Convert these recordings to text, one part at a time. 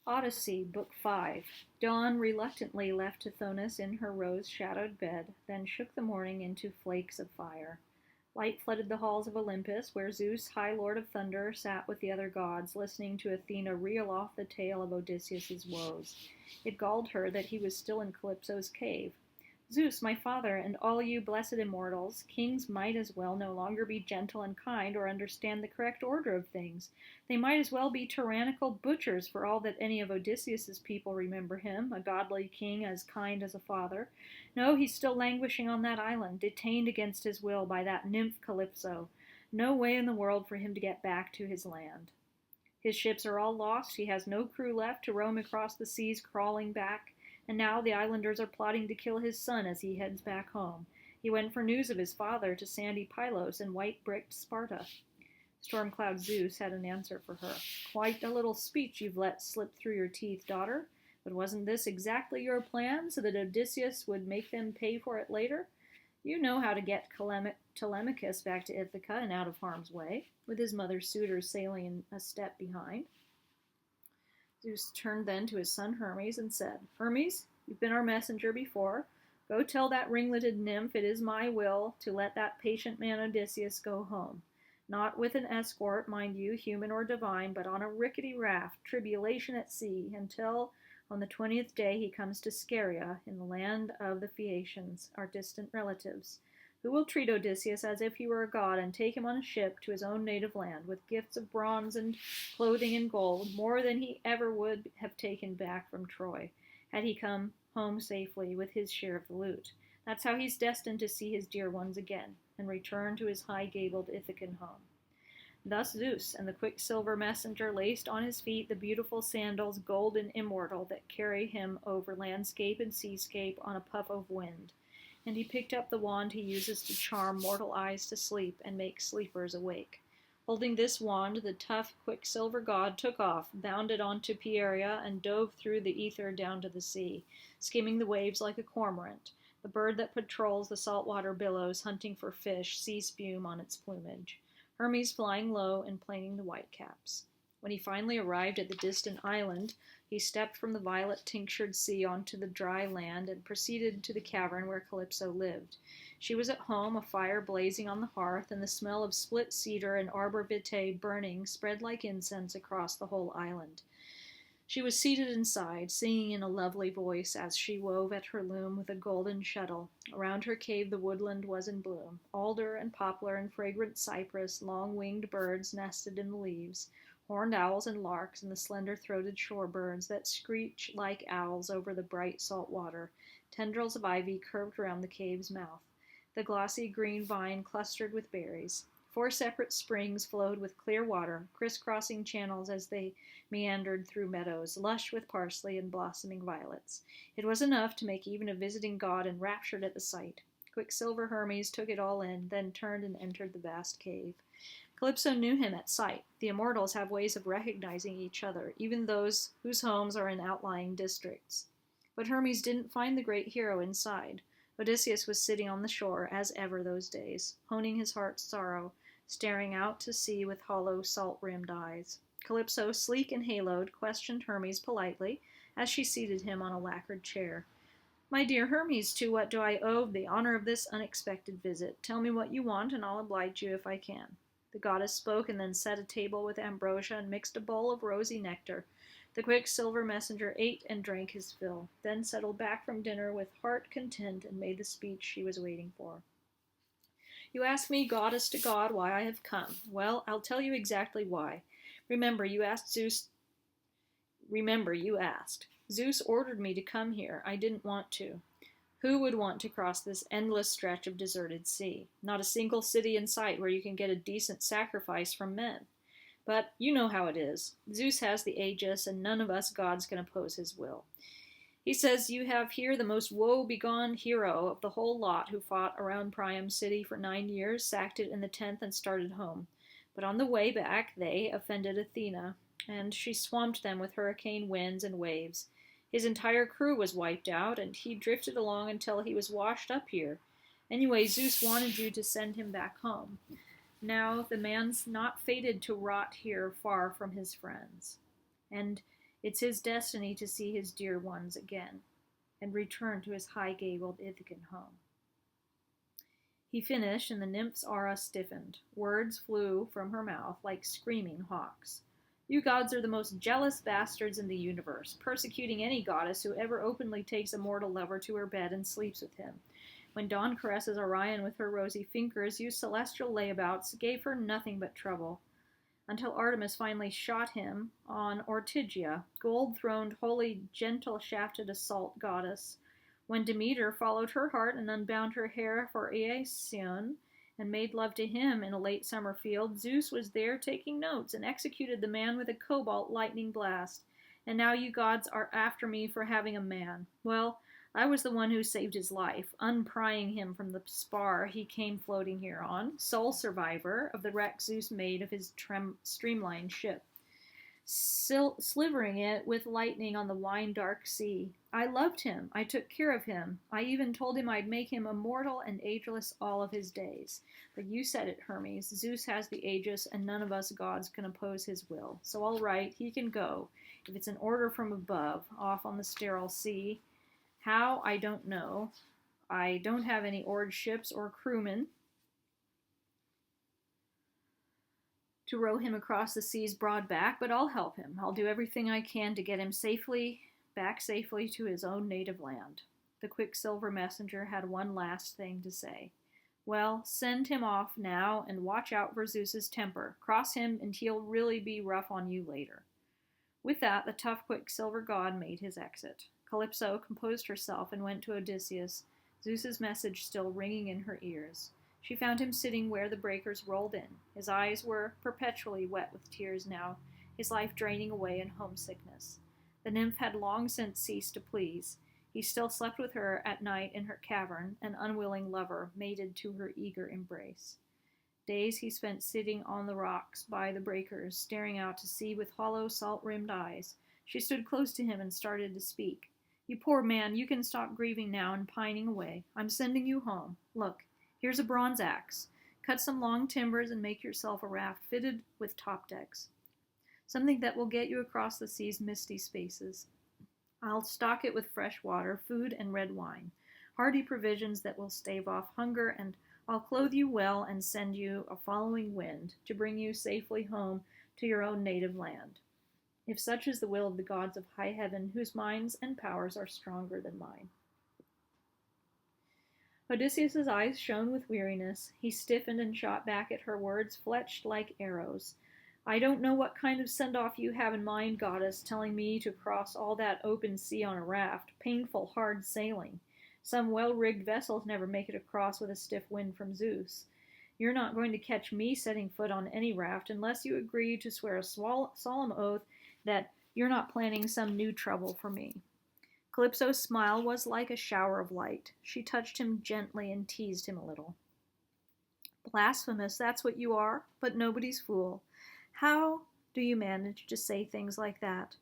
Odyssey, Book 5. Dawn reluctantly left Tithonus in her rose-shadowed bed, then shook the morning into flakes of fire. Light flooded the halls of Olympus, where Zeus, High Lord of Thunder, sat with the other gods, listening to Athena reel off the tale of Odysseus's woes. It galled her that he was still in Calypso's cave. Zeus, my father, and all you blessed immortals, kings might as well no longer be gentle and kind or understand the correct order of things. They might as well be tyrannical butchers for all that any of Odysseus's people remember him, a godly king as kind as a father. No, he's still languishing on that island, detained against his will by that nymph Calypso. No way in the world for him to get back to his land. His ships are all lost, he has no crew left to roam across the seas crawling back, and now the islanders are plotting to kill his son as he heads back home. He went for news of his father to sandy Pylos and white-bricked Sparta. Stormcloud Zeus had an answer for her. Quite a little speech you've let slip through your teeth, daughter. But wasn't this exactly your plan, so that Odysseus would make them pay for it later? You know how to get Telemachus back to Ithaca and out of harm's way, with his mother's suitors sailing a step behind. Zeus turned then to his son Hermes and said, Hermes, you've been our messenger before. Go tell that ringleted nymph it is my will to let that patient man Odysseus go home. Not with an escort, mind you, human or divine, but on a rickety raft, tribulation at sea, until on the 20th day he comes to Scheria, in the land of the Phaeacians, our distant relatives, who will treat Odysseus as if he were a god and take him on a ship to his own native land, with gifts of bronze and clothing and gold, more than he ever would have taken back from Troy, had he come home safely with his share of the loot. That's how he's destined to see his dear ones again, and return to his high-gabled Ithacan home. Thus Zeus and the quicksilver messenger laced on his feet the beautiful sandals, golden immortal, that carry him over landscape and seascape on a puff of wind. And he picked up the wand he uses to charm mortal eyes to sleep and make sleepers awake. Holding this wand, the tough quicksilver god took off, bounded onto Pieria, and dove through the ether down to the sea, skimming the waves like a cormorant, the bird that patrols the saltwater billows, hunting for fish, sea spume on its plumage. Hermes flying low and planing the whitecaps. When he finally arrived at the distant island, he stepped from the violet-tinctured sea onto the dry land and proceeded to the cavern where Calypso lived. She was at home, a fire blazing on the hearth, and the smell of split cedar and arbor vitae burning spread like incense across the whole island. She was seated inside, singing in a lovely voice as she wove at her loom with a golden shuttle. Around her cave the woodland was in bloom. Alder and poplar and fragrant cypress, long-winged birds nested in the leaves, horned owls and larks, and the slender-throated shorebirds that screech like owls over the bright salt water. Tendrils of ivy curved around the cave's mouth. The glossy green vine clustered with berries. 4 separate springs flowed with clear water, crisscrossing channels as they meandered through meadows, lush with parsley and blossoming violets. It was enough to make even a visiting god enraptured at the sight. Quicksilver Hermes took it all in, then turned and entered the vast cave. Calypso knew him at sight. The immortals have ways of recognizing each other, even those whose homes are in outlying districts. But Hermes didn't find the great hero inside. Odysseus was sitting on the shore, as ever those days, honing his heart's sorrow, staring out to sea with hollow, salt-rimmed eyes. Calypso, sleek and haloed, questioned Hermes politely as she seated him on a lacquered chair. My dear Hermes, to what do I owe the honor of this unexpected visit? Tell me what you want, and I'll oblige you if I can. The goddess spoke and then set a table with ambrosia and mixed a bowl of rosy nectar. The quicksilver messenger ate and drank his fill, then settled back from dinner with heart content and made the speech she was waiting for. You ask me, goddess to god, why I have come. Well, I'll tell you exactly why. Remember, you asked. Zeus ordered me to come here. I didn't want to. Who would want to cross this endless stretch of deserted sea? Not a single city in sight where you can get a decent sacrifice from men. But you know how it is. Zeus has the Aegis, and none of us gods can oppose his will. He says you have here the most woe-begone hero of the whole lot, who fought around Priam's city for 9 years, sacked it in the 10th, and started home. But on the way back they offended Athena, and she swamped them with hurricane winds and waves. His entire crew was wiped out, and he drifted along until he was washed up here. Anyway, Zeus wanted you to send him back home. Now the man's not fated to rot here far from his friends. And It's his destiny to see his dear ones again and return to his high-gabled Ithacan home. He finished, and the nymph's aura stiffened. Words flew from her mouth like screaming hawks. You gods are the most jealous bastards in the universe, persecuting any goddess who ever openly takes a mortal lover to her bed and sleeps with him. When Dawn caresses Orion with her rosy fingers, you celestial layabouts gave her nothing but trouble, until Artemis finally shot him on Ortygia, gold-throned, holy, gentle-shafted assault goddess. When Demeter followed her heart and unbound her hair for Iasion and made love to him in a late summer field, Zeus was there taking notes and executed the man with a cobalt lightning blast. And now you gods are after me for having a man. Well, I was the one who saved his life, unprying him from the spar he came floating here on, sole survivor of the wreck Zeus made of his streamlined ship, slivering it with lightning on the wine-dark sea. I loved him. I took care of him. I even told him I'd make him immortal and ageless all of his days. But you said it, Hermes. Zeus has the Aegis, and none of us gods can oppose his will. So all right, he can go, if it's an order from above, off on the sterile sea. How, I don't know. I don't have any oared ships or crewmen to row him across the sea's broad back, but I'll help him. I'll do everything I can to get him back safely to his own native land. The Quicksilver messenger had one last thing to say. Well, send him off now and watch out for Zeus's temper. Cross him and he'll really be rough on you later. With that, the tough Quicksilver god made his exit. Calypso composed herself and went to Odysseus, Zeus's message still ringing in her ears. She found him sitting where the breakers rolled in. His eyes were perpetually wet with tears now, his life draining away in homesickness. The nymph had long since ceased to please. He still slept with her at night in her cavern, an unwilling lover, mated to her eager embrace. Days he spent sitting on the rocks by the breakers, staring out to sea with hollow, salt-rimmed eyes. She stood close to him and started to speak. You poor man, you can stop grieving now and pining away. I'm sending you home. Look, here's a bronze axe. Cut some long timbers and make yourself a raft fitted with top decks. Something that will get you across the sea's misty spaces. I'll stock it with fresh water, food, and red wine. Hearty provisions that will stave off hunger, and I'll clothe you well and send you a following wind to bring you safely home to your own native land, if such is the will of the gods of high heaven, whose minds and powers are stronger than mine. Odysseus's eyes shone with weariness. He stiffened and shot back at her words, fletched like arrows. I don't know what kind of send-off you have in mind, goddess, telling me to cross all that open sea on a raft, painful, hard sailing. Some well-rigged vessels never make it across with a stiff wind from Zeus. You're not going to catch me setting foot on any raft unless you agree to swear a solemn oath that you're not planning some new trouble for me. Calypso's smile was like a shower of light. She touched him gently and teased him a little. Blasphemous, that's what you are, but nobody's fool. How do you manage to say things like that?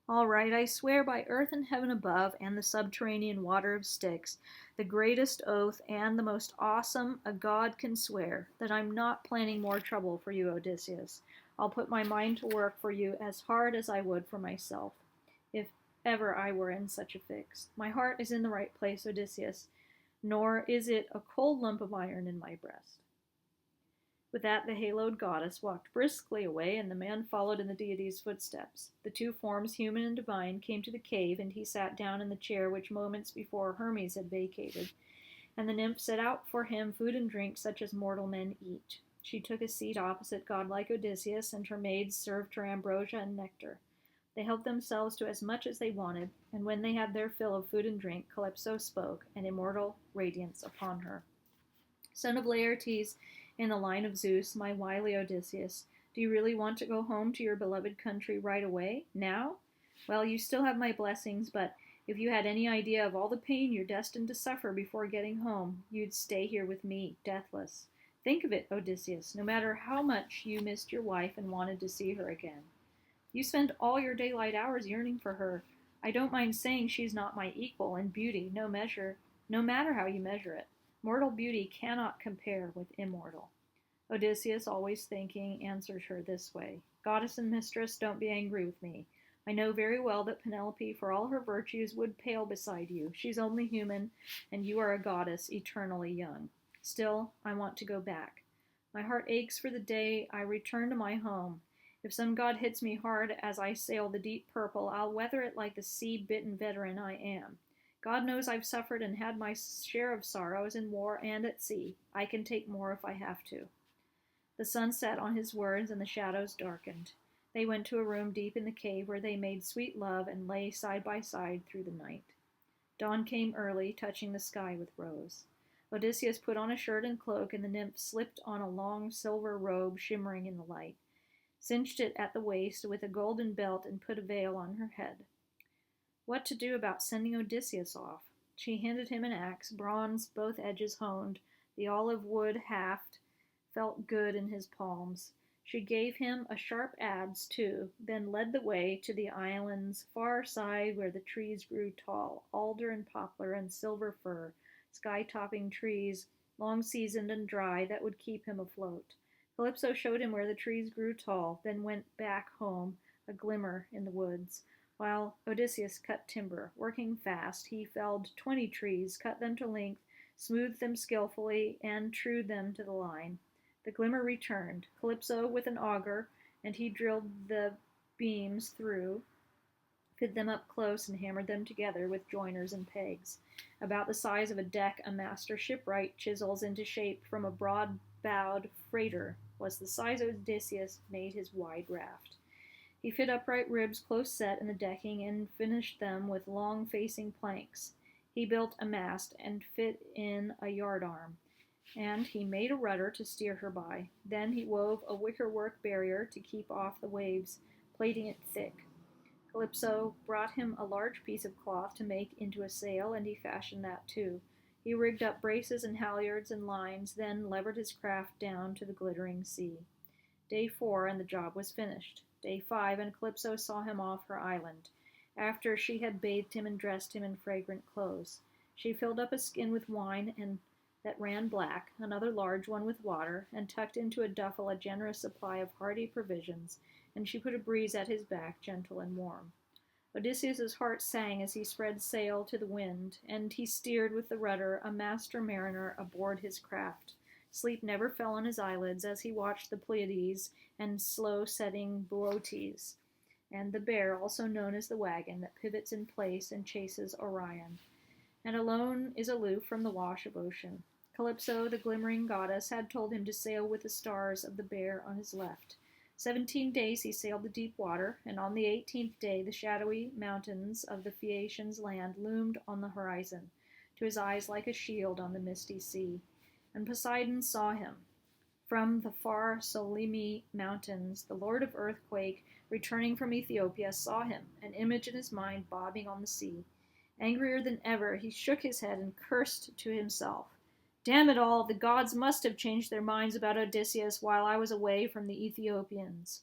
All right, I swear by earth and heaven above and the subterranean water of Styx, the greatest oath and the most awesome a god can swear, that I'm not planning more trouble for you, Odysseus. I'll put my mind to work for you as hard as I would for myself, if ever I were in such a fix. My heart is in the right place, Odysseus, nor is it a cold lump of iron in my breast. With that, the haloed goddess walked briskly away, and the man followed in the deity's footsteps. The two forms, human and divine, came to the cave, and he sat down in the chair which moments before Hermes had vacated, and the nymph set out for him food and drink such as mortal men eat. She took a seat opposite godlike Odysseus, and her maids served her ambrosia and nectar. They helped themselves to as much as they wanted, and when they had their fill of food and drink, Calypso spoke, an immortal radiance upon her. Son of Laertes, in the line of Zeus, my wily Odysseus, do you really want to go home to your beloved country right away? Now? Well, you still have my blessings, but if you had any idea of all the pain you're destined to suffer before getting home, you'd stay here with me, deathless. Think of it, Odysseus, no matter how much you missed your wife and wanted to see her again. You spend all your daylight hours yearning for her. I don't mind saying she's not my equal in beauty, no matter how you measure it. Mortal beauty cannot compare with immortal. Odysseus, always thinking, answered her this way. Goddess and mistress, don't be angry with me. I know very well that Penelope, for all her virtues, would pale beside you. She's only human, and you are a goddess, eternally young. Still, I want to go back. My heart aches for the day I return to my home. If some god hits me hard as I sail the deep purple, I'll weather it like the sea-bitten veteran I am. God knows I've suffered and had my share of sorrows in war and at sea. I can take more if I have to. The sun set on his words, and the shadows darkened. They went to a room deep in the cave where they made sweet love and lay side by side through the night. Dawn came early, touching the sky with rose. Odysseus put on a shirt and cloak, and the nymph slipped on a long silver robe shimmering in the light, cinched it at the waist with a golden belt, and put a veil on her head. What to do about sending Odysseus off? She handed him an axe, bronze, both edges honed. The olive wood haft felt good in his palms. She gave him a sharp adze, too, then led the way to the island's far side where the trees grew tall, alder and poplar and silver fir, sky-topping trees, long seasoned and dry, that would keep him afloat. Calypso showed him where the trees grew tall, then went back home, a glimmer in the woods. While Odysseus cut timber, working fast, he felled 20 trees, cut them to length, smoothed them skillfully, and trued them to the line. The glimmer returned, Calypso with an auger, and he drilled the beams through, fit them up close, and hammered them together with joiners and pegs. About the size of a deck, a master shipwright chisels into shape from a broad-bowed freighter was the size Odysseus made his wide raft. He fit upright ribs close set in the decking and finished them with long-facing planks. He built a mast and fit in a yardarm, and he made a rudder to steer her by. Then he wove a wickerwork barrier to keep off the waves, plating it thick. Calypso brought him a large piece of cloth to make into a sail, and he fashioned that too. He rigged up braces and halyards and lines, then levered his craft down to the glittering sea. Day 4, and the job was finished. Day 5, and Calypso saw him off her island, after she had bathed him and dressed him in fragrant clothes. She filled up a skin with wine and that ran black, another large one with water, and tucked into a duffel a generous supply of hearty provisions, and she put a breeze at his back, gentle and warm. Odysseus's heart sang as he spread sail to the wind, and he steered with the rudder, a master mariner aboard his craft. Sleep never fell on his eyelids as he watched the Pleiades and slow-setting Boötes, and the bear, also known as the wagon, that pivots in place and chases Orion, and alone is aloof from the wash of ocean. Calypso, the glimmering goddess, had told him to sail with the stars of the bear on his left. 17 days he sailed the deep water, and on the 18th day the shadowy mountains of the Phaeacians' land loomed on the horizon, to his eyes like a shield on the misty sea. And Poseidon saw him. From the far Solymi mountains, the lord of earthquake, returning from Ethiopia, saw him, an image in his mind bobbing on the sea. Angrier than ever, he shook his head and cursed to himself. Damn it all, the gods must have changed their minds about Odysseus while I was away from the Ethiopians.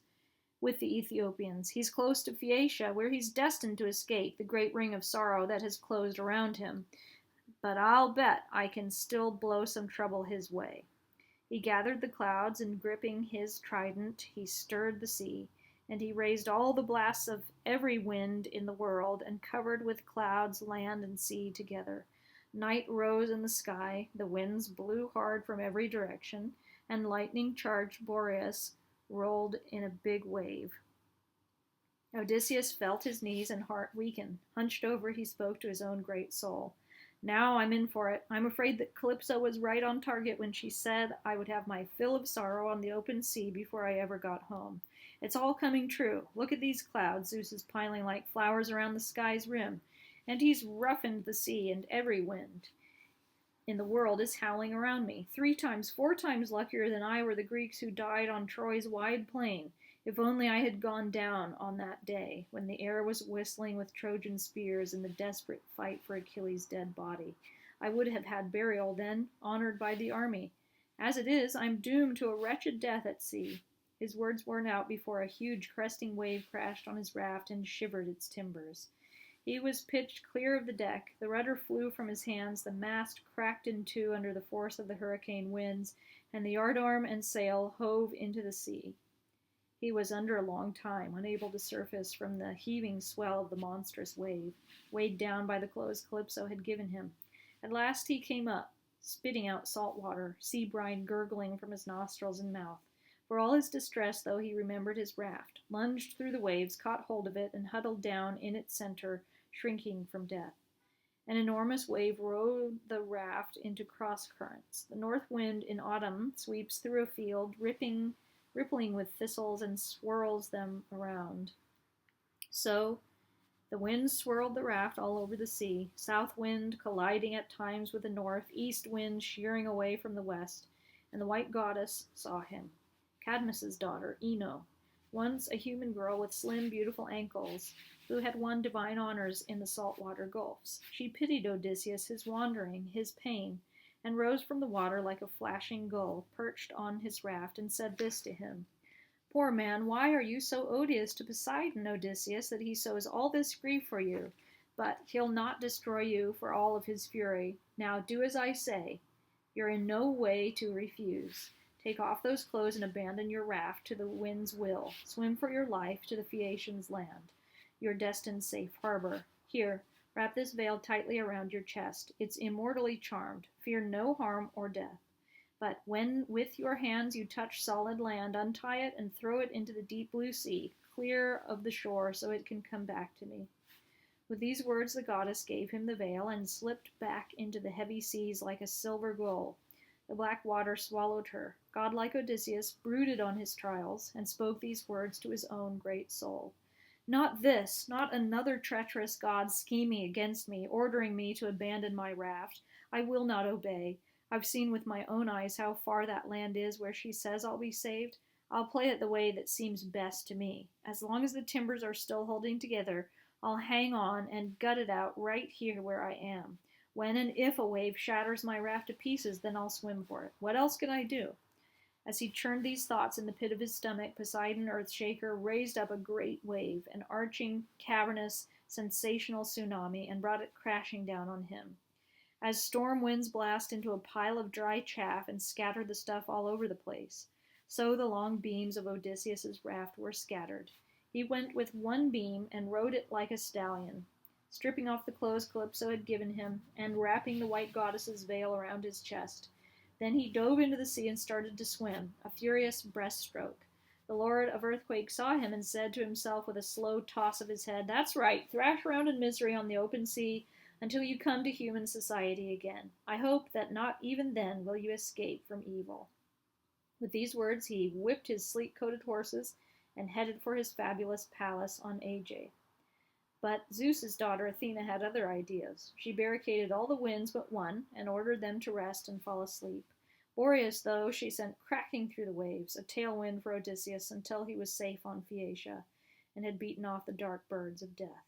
With the Ethiopians. He's close to Phaeacia, where he's destined to escape the great ring of sorrow that has closed around him. But I'll bet I can still blow some trouble his way. He gathered the clouds, and gripping his trident, he stirred the sea, and he raised all the blasts of every wind in the world, and covered with clouds land and sea together. Night rose in the sky, the winds blew hard from every direction, and lightning-charged Boreas rolled in a big wave. Odysseus felt his knees and heart weaken. Hunched over, he spoke to his own great soul. Now I'm in for it. I'm afraid that Calypso was right on target when she said I would have my fill of sorrow on the open sea before I ever got home. It's all coming true. Look at these clouds Zeus is piling like flowers around the sky's rim. And he's roughened the sea, and every wind in the world is howling around me. 3 times, 4 times luckier than I were the Greeks who died on Troy's wide plain. If only I had gone down on that day, when the air was whistling with Trojan spears in the desperate fight for Achilles' dead body. I would have had burial then, honored by the army. As it is, I'm doomed to a wretched death at sea. His words worn out before a huge cresting wave crashed on his raft and shivered its timbers. He was pitched clear of the deck. The rudder flew from his hands, the mast cracked in two under the force of the hurricane winds, and the yardarm and sail hove into the sea. He was under a long time, unable to surface from the heaving swell of the monstrous wave, weighed down by the clothes Calypso had given him. At last he came up, spitting out salt water, sea brine gurgling from his nostrils and mouth. For all his distress, though, he remembered his raft, lunged through the waves, caught hold of it, and huddled down in its center, shrinking from death. An enormous wave rode the raft into cross currents. The north wind in autumn sweeps through a field, rippling with thistles, and swirls them around. So the wind swirled the raft all over the sea, south wind colliding at times with the north, east wind shearing away from the west, and the white goddess saw him. Cadmus's daughter, Ino, once a human girl with slim, beautiful ankles, who had won divine honors in the saltwater gulfs. She pitied Odysseus, his wandering, his pain, and rose from the water like a flashing gull, perched on his raft, and said this to him: "Poor man, why are you so odious to Poseidon, Odysseus, that he sows all this grief for you? But he'll not destroy you for all of his fury. Now do as I say. You're in no way to refuse. Take off those clothes and abandon your raft to the wind's will. Swim for your life to the Phaeacians' land, your destined safe harbor. Here, wrap this veil tightly around your chest. It's immortally charmed. Fear no harm or death. But when with your hands you touch solid land, untie it and throw it into the deep blue sea, clear of the shore, so it can come back to me." With these words the goddess gave him the veil and slipped back into the heavy seas like a silver gull. The black water swallowed her. Godlike Odysseus brooded on his trials and spoke these words to his own great soul: "Not this, not another treacherous god scheming against me, ordering me to abandon my raft. I will not obey. I've seen with my own eyes how far that land is where she says I'll be saved. I'll play it the way that seems best to me. As long as the timbers are still holding together, I'll hang on and gut it out right here where I am. When and if a wave shatters my raft to pieces, then I'll swim for it. What else can I do?" As he churned these thoughts in the pit of his stomach, Poseidon, Earthshaker, raised up a great wave, an arching, cavernous, sensational tsunami, and brought it crashing down on him. As storm winds blast into a pile of dry chaff and scatter the stuff all over the place, so the long beams of Odysseus's raft were scattered. He went with one beam and rode it like a stallion, stripping off the clothes Calypso had given him, and wrapping the white goddess's veil around his chest. Then he dove into the sea and started to swim, a furious breaststroke. The Lord of Earthquake saw him and said to himself with a slow toss of his head, "That's right, thrash around in misery on the open sea until you come to human society again. I hope that not even then will you escape from evil." With these words he whipped his sleek-coated horses and headed for his fabulous palace on Aegae. But Zeus's daughter Athena had other ideas. She barricaded all the winds but one, and ordered them to rest and fall asleep. Boreas, though, she sent cracking through the waves, a tailwind for Odysseus, until he was safe on Phaeacia, and had beaten off the dark birds of death.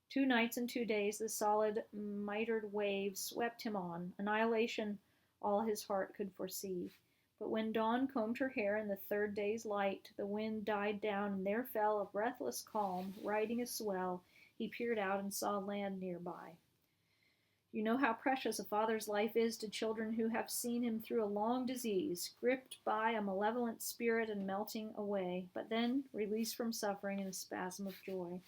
2 nights and 2 days the solid, mitred waves swept him on, annihilation all his heart could foresee. But when dawn combed her hair in the 3rd day's light, the wind died down, and there fell a breathless calm, riding a swell. He peered out and saw land nearby. You know how precious a father's life is to children who have seen him through a long disease, gripped by a malevolent spirit and melting away, but then released from suffering in a spasm of joy.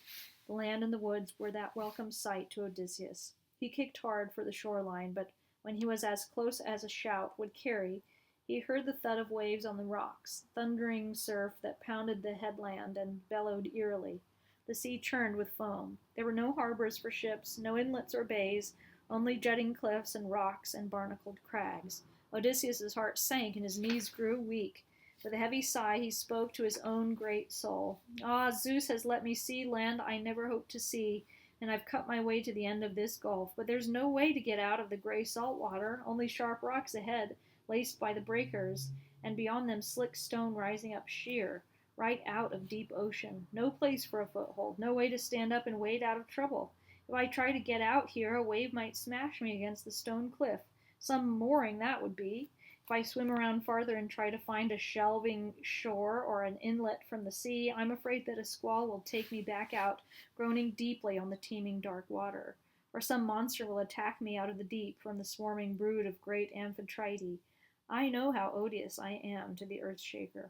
The land and the woods were that welcome sight to Odysseus. He kicked hard for the shoreline, but when he was as close as a shout would carry, he heard the thud of waves on the rocks, thundering surf that pounded the headland and bellowed eerily. The sea churned with foam. There were no harbors for ships, no inlets or bays, only jutting cliffs and rocks and barnacled crags. Odysseus's heart sank and his knees grew weak. With a heavy sigh he spoke to his own great soul. "Ah, Zeus has let me see land I never hoped to see, and I've cut my way to the end of this gulf. But there's no way to get out of the gray salt water, only sharp rocks ahead, laced by the breakers, and beyond them slick stone rising up sheer, right out of deep ocean. No place for a foothold, no way to stand up and wade out of trouble. If I try to get out here, a wave might smash me against the stone cliff. Some mooring that would be. If I swim around farther and try to find a shelving shore or an inlet from the sea, I'm afraid that a squall will take me back out, groaning deeply on the teeming dark water. Or some monster will attack me out of the deep from the swarming brood of great Amphitrite. I know how odious I am to the Earthshaker."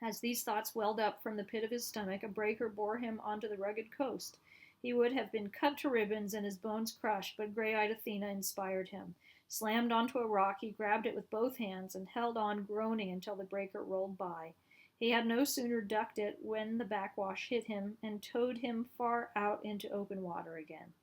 As these thoughts welled up from the pit of his stomach, a breaker bore him onto the rugged coast. He would have been cut to ribbons and his bones crushed, but gray-eyed Athena inspired him. Slammed onto a rock, he grabbed it with both hands and held on, groaning, until the breaker rolled by. He had no sooner ducked it when the backwash hit him and towed him far out into open water again.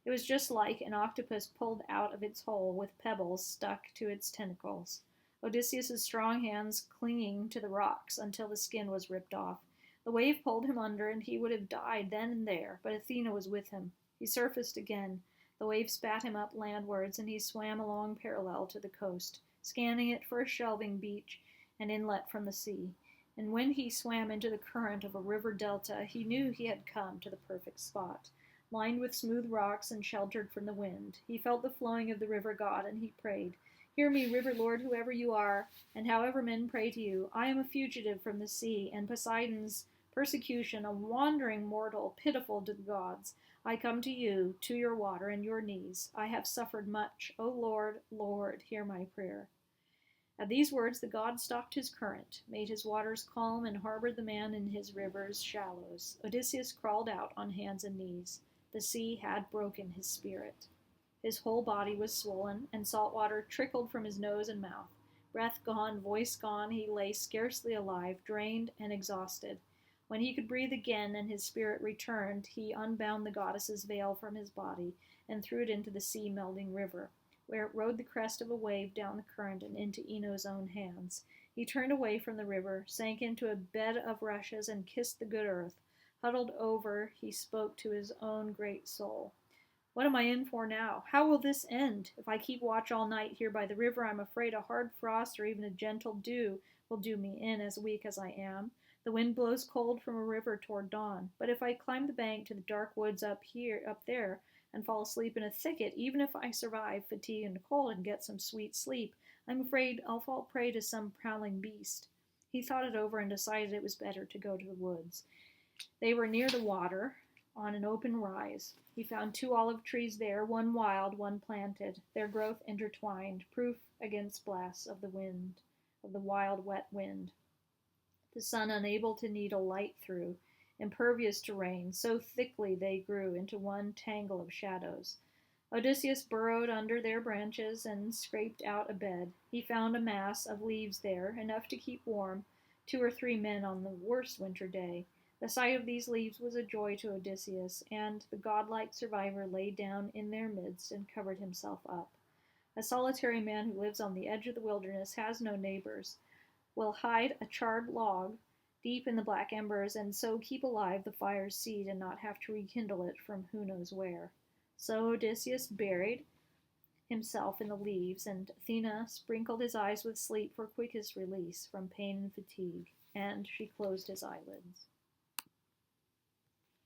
It was just like an octopus pulled out of its hole with pebbles stuck to its tentacles. Odysseus's strong hands clinging to the rocks until the skin was ripped off. The wave pulled him under, and he would have died then and there, but Athena was with him. He surfaced again. The wave spat him up landwards, and he swam along parallel to the coast, scanning it for a shelving beach and inlet from the sea. And when he swam into the current of a river delta, he knew he had come to the perfect spot. Lined with smooth rocks and sheltered from the wind, he felt the flowing of the river god, and he prayed, "Hear me, river lord, whoever you are, and however men pray to you. I am a fugitive from the sea and Poseidon's persecution, a wandering mortal, pitiful to the gods. I come to you, to your water and your knees. I have suffered much. O Lord, Lord, hear my prayer." At these words the god stopped his current, made his waters calm, and harbored the man in his river's shallows. Odysseus crawled out on hands and knees. The sea had broken his spirit. His whole body was swollen, and salt water trickled from his nose and mouth. Breath gone, voice gone, he lay scarcely alive, drained and exhausted. When he could breathe again and his spirit returned, he unbound the goddess's veil from his body and threw it into the sea-melding river, where it rode the crest of a wave down the current and into Ino's own hands. He turned away from the river, sank into a bed of rushes, and kissed the good earth. Huddled over, he spoke to his own great soul. "What am I in for now? How will this end? If I keep watch all night here by the river, I'm afraid a hard frost or even a gentle dew will do me in, as weak as I am. The wind blows cold from a river toward dawn. But if I climb the bank to the dark woods up there, and fall asleep in a thicket, even if I survive fatigue and cold and get some sweet sleep, I'm afraid I'll fall prey to some prowling beast." He thought it over and decided it was better to go to the woods. They were near the water, on an open rise. He found 2 olive trees there, one wild, one planted, their growth intertwined, proof against blasts of the wind, of the wild, wet wind. The sun unable to needle light through, impervious to rain, so thickly they grew into one tangle of shadows. Odysseus burrowed under their branches and scraped out a bed. He found a mass of leaves there, enough to keep warm 2 or 3 men on the worst winter day. The sight of these leaves was a joy to Odysseus, and the godlike survivor lay down in their midst and covered himself up. A solitary man who lives on the edge of the wilderness has no neighbors, will hide a charred log deep in the black embers, and so keep alive the fire's seed and not have to rekindle it from who knows where. So Odysseus buried himself in the leaves, and Athena sprinkled his eyes with sleep for quickest release from pain and fatigue, and she closed his eyelids.